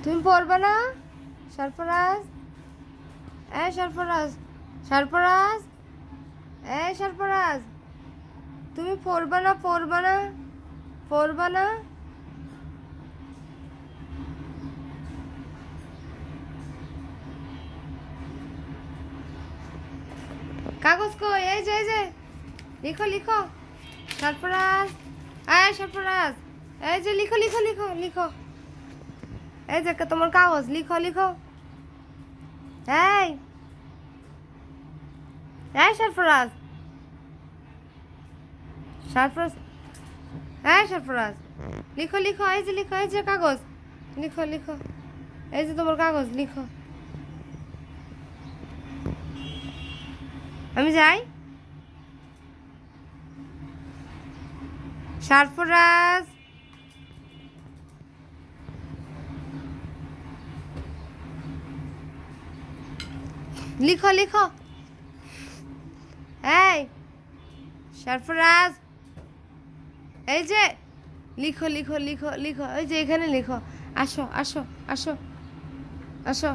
তুমি পড়বে না? সরফরাজ, এই সরফরাজ, সরফরাজ, এই সরফরাজ, তুমি পড়বে না? পড়বে না? পড়বে না? কাগজ কই? এই যে এই যে, লিখো লিখো। সরফরাজ, এই সরফরাজ, এই যে লিখো লিখো লিখো লিখো। এই যে তোমার কাগজ, লিখো লিখো। এই, এই সরফরাজ, সরফরাজ, এই সরফরাজ, লিখো লিখো। এই যে লিখো, এই যে কাগজ, লিখো লিখো। এই যে তোমার কাগজ, লিখো। আমি যাই। সরফরাজ, লিখো লিখো। এই সরফরাজ, এই যে লিখো লিখো লিখো লিখো। এই যে এখানে লিখো। আসো আসো আসো আসো।